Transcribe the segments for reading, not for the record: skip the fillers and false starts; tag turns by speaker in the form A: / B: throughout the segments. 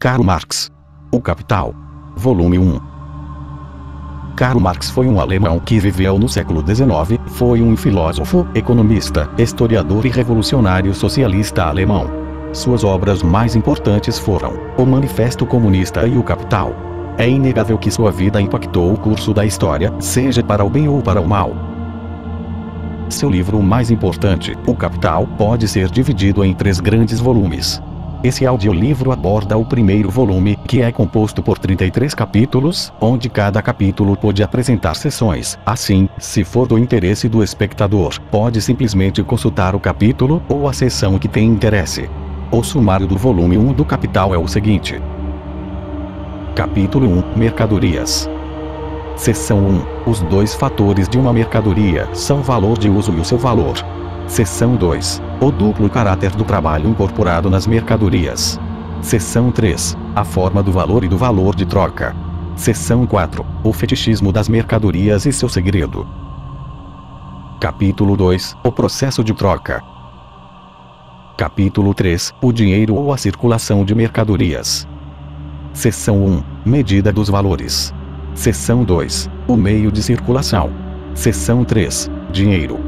A: Karl Marx. O Capital. Volume 1. Karl Marx foi um alemão que viveu no século XIX, foi um filósofo, economista, historiador e revolucionário socialista alemão. Suas obras mais importantes foram O Manifesto Comunista e O Capital. É inegável que sua vida impactou o curso da história, seja para o bem ou para o mal. Seu livro mais importante, O Capital, pode ser dividido em 3 grandes volumes. Esse audiolivro aborda o primeiro volume, que é composto por 33 capítulos, onde cada capítulo pode apresentar seções. Assim, se for do interesse do espectador, pode simplesmente consultar o capítulo ou a seção que tem interesse. O sumário do volume 1 do Capital é o seguinte. Capítulo 1 – Mercadorias. Seção 1 – Os 2 fatores de uma mercadoria são o valor de uso e o seu valor. Seção 2 – O duplo caráter do trabalho incorporado nas mercadorias. Seção 3 – A forma do valor e do valor de troca. Seção 4 – O fetichismo das mercadorias e seu segredo. Capítulo 2 – O processo de troca. Capítulo 3 – O dinheiro ou a circulação de mercadorias. Seção 1 – Medida dos valores. Seção 2 – O meio de circulação. Seção 3 – Dinheiro.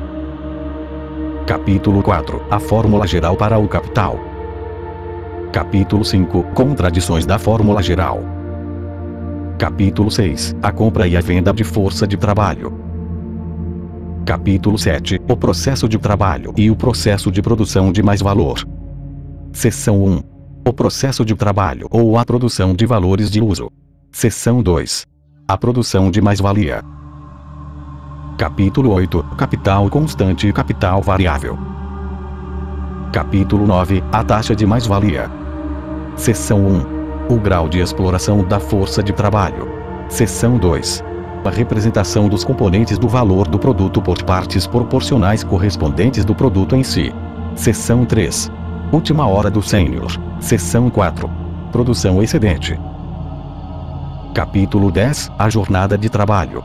A: Capítulo 4 – A fórmula geral para o capital. Capítulo 5 – Contradições da fórmula geral. Capítulo 6 – A compra e a venda de força de trabalho. Capítulo 7 – O processo de trabalho e o processo de produção de mais valor. Seção 1 – O processo de trabalho ou a produção de valores de uso. Seção 2 – A produção de mais-valia. Capítulo 8 – Capital constante e capital variável. Capítulo 9 – A taxa de mais-valia. Seção 1 – O grau de exploração da força de trabalho. Seção 2 – A representação dos componentes do valor do produto por partes proporcionais correspondentes do produto em si. Seção 3 – Última hora do sênior. Seção 4 – Produção excedente. Capítulo 10 – A jornada de trabalho.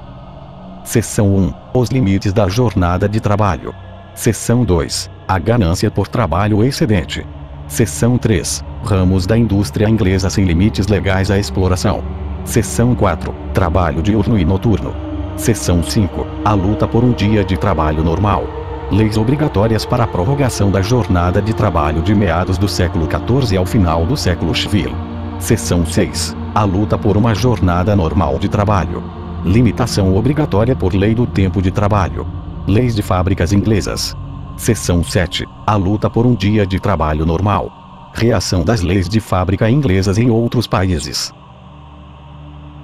A: Seção 1 – Os limites da jornada de trabalho. Seção 2 – A ganância por trabalho excedente. Seção 3 – Ramos da indústria inglesa sem limites legais à exploração. Seção 4 – Trabalho diurno e noturno. Seção 5 – A luta por um dia de trabalho normal. Leis obrigatórias para a prorrogação da jornada de trabalho de meados do século XIV ao final do século XX. Seção 6 – A luta por uma jornada normal de trabalho. Limitação obrigatória por lei do tempo de trabalho. Leis de fábricas inglesas. Seção 7 – A luta por um dia de trabalho normal. Reação das leis de fábrica inglesas em outros países.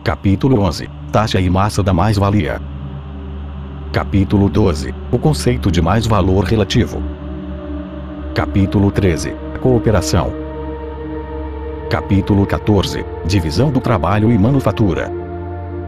A: Capítulo 11 – Taxa e massa da mais-valia. Capítulo 12 – O conceito de mais-valor relativo. Capítulo 13 – Cooperação. Capítulo 14 – Divisão do trabalho e manufatura.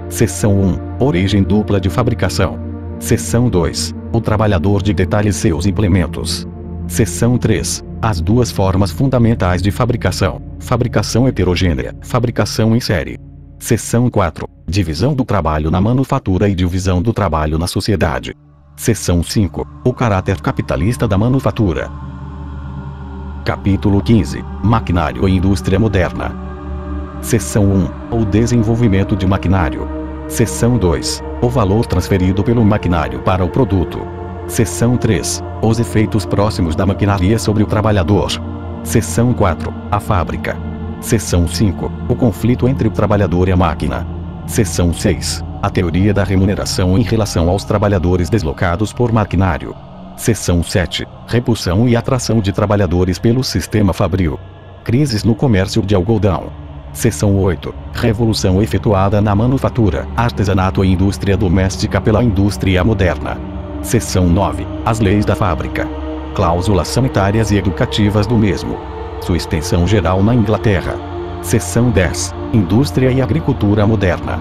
A: Seção 1 – Origem dupla de fabricação. Seção 2 – O trabalhador de detalhe e seus implementos. Seção 3 – As 2 formas fundamentais de fabricação: fabricação heterogênea, fabricação em série. Seção 4 – Divisão do trabalho na manufatura e divisão do trabalho na sociedade. Seção 5 – O caráter capitalista da manufatura. Capítulo 15 – Maquinário e indústria moderna. Seção 1 – O desenvolvimento de maquinário. Seção 2 – O valor transferido pelo maquinário para o produto. Seção 3 – Os efeitos próximos da maquinaria sobre o trabalhador. Seção 4 – A fábrica. Seção 5 – O conflito entre o trabalhador e a máquina. Seção 6 – A teoria da remuneração em relação aos trabalhadores deslocados por maquinário. Seção 7 – Repulsão e atração de trabalhadores pelo sistema fabril. Crises no comércio de algodão. Seção 8 – Revolução efetuada na manufatura, artesanato e indústria doméstica pela indústria moderna. Seção 9 – As leis da fábrica. Cláusulas sanitárias e educativas do mesmo. Sua extensão geral na Inglaterra. Seção 10 – Indústria e agricultura moderna.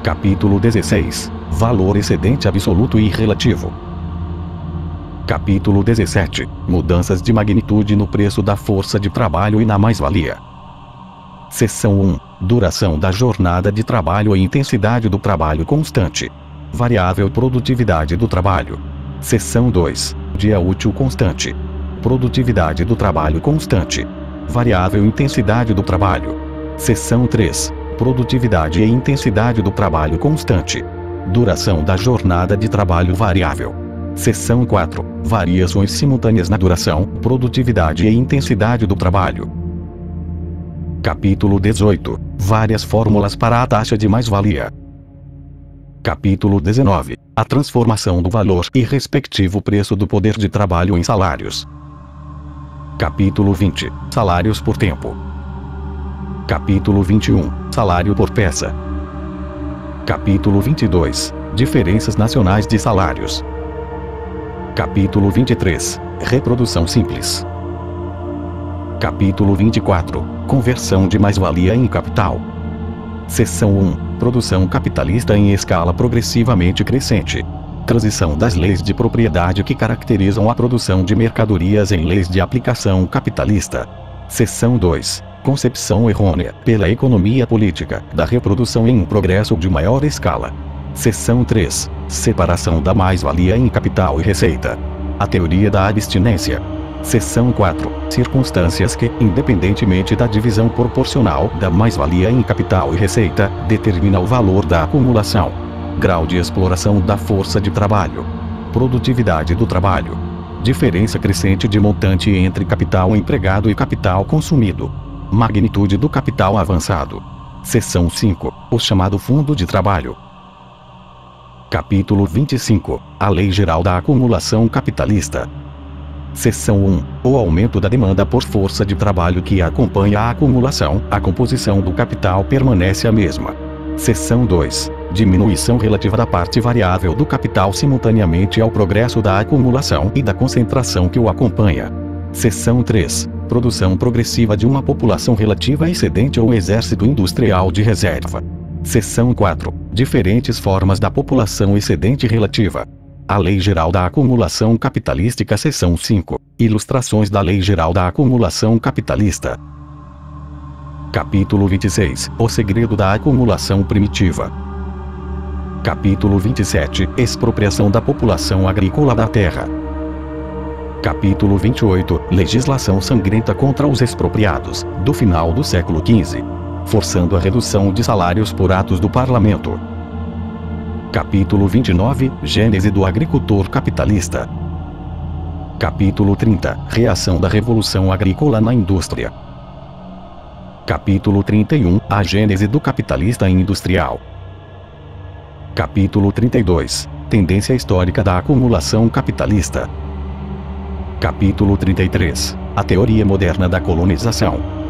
A: Capítulo 16 – Valor excedente absoluto e relativo. Capítulo 17 – Mudanças de magnitude no preço da força de trabalho e na mais-valia. Seção 1 – Duração da jornada de trabalho e intensidade do trabalho constante. Variável produtividade do trabalho. Seção 2 – Dia útil constante. Produtividade do trabalho constante. variável intensidade do trabalho. Seção 3. Produtividade e intensidade do trabalho constante. Duração da jornada de trabalho variável. Seção 4. Variações simultâneas na duração, produtividade e intensidade do trabalho. Capítulo 18. Várias fórmulas para a taxa de mais-valia. Capítulo 19. A transformação do valor e respectivo preço do poder de trabalho em salários. Capítulo 20. Salários por tempo. Capítulo 21. Salário por peça. Capítulo 22. Diferenças nacionais de salários. Capítulo 23. Reprodução simples. Capítulo 24. Conversão de mais-valia em capital. Seção 1. Produção capitalista em escala progressivamente crescente. Transição das leis de propriedade que caracterizam a produção de mercadorias em leis de aplicação capitalista. Seção 2. Concepção errônea, pela economia política, da reprodução em um progresso de maior escala. Seção 3. Separação da mais-valia em capital e receita. A teoria da abstinência. Seção 4. Circunstâncias que, independentemente da divisão proporcional da mais-valia em capital e receita, determina o valor da acumulação. Grau de exploração da força de trabalho. Produtividade do trabalho. Diferença crescente de montante entre capital empregado e capital consumido. Magnitude do capital avançado. Seção 5. O chamado fundo de trabalho. Capítulo 25. A Lei Geral da Acumulação Capitalista. Seção 1. O aumento da demanda por força de trabalho que acompanha a acumulação, a composição do capital permanece a mesma. Seção 2. Diminuição relativa da parte variável do capital simultaneamente ao progresso da acumulação e da concentração que o acompanha. Seção 3. Produção progressiva de uma população relativa excedente ou exército industrial de reserva. Seção 4. Diferentes formas da população excedente relativa. A Lei Geral da Acumulação Capitalística. Seção 5. Ilustrações da Lei Geral da Acumulação Capitalista. Capítulo 26. O segredo da acumulação primitiva. Capítulo 27. Expropriação da população agrícola da terra. Capítulo 28. Legislação sangrenta contra os expropriados, do final do século XV. Forçando a redução de salários por atos do parlamento. Capítulo 29. Gênese do agricultor capitalista. Capítulo 30. Reação da Revolução Agrícola na indústria. Capítulo 31. A gênese do capitalista industrial. Capítulo 32. Tendência histórica da acumulação capitalista. Capítulo 33. A teoria moderna da colonização.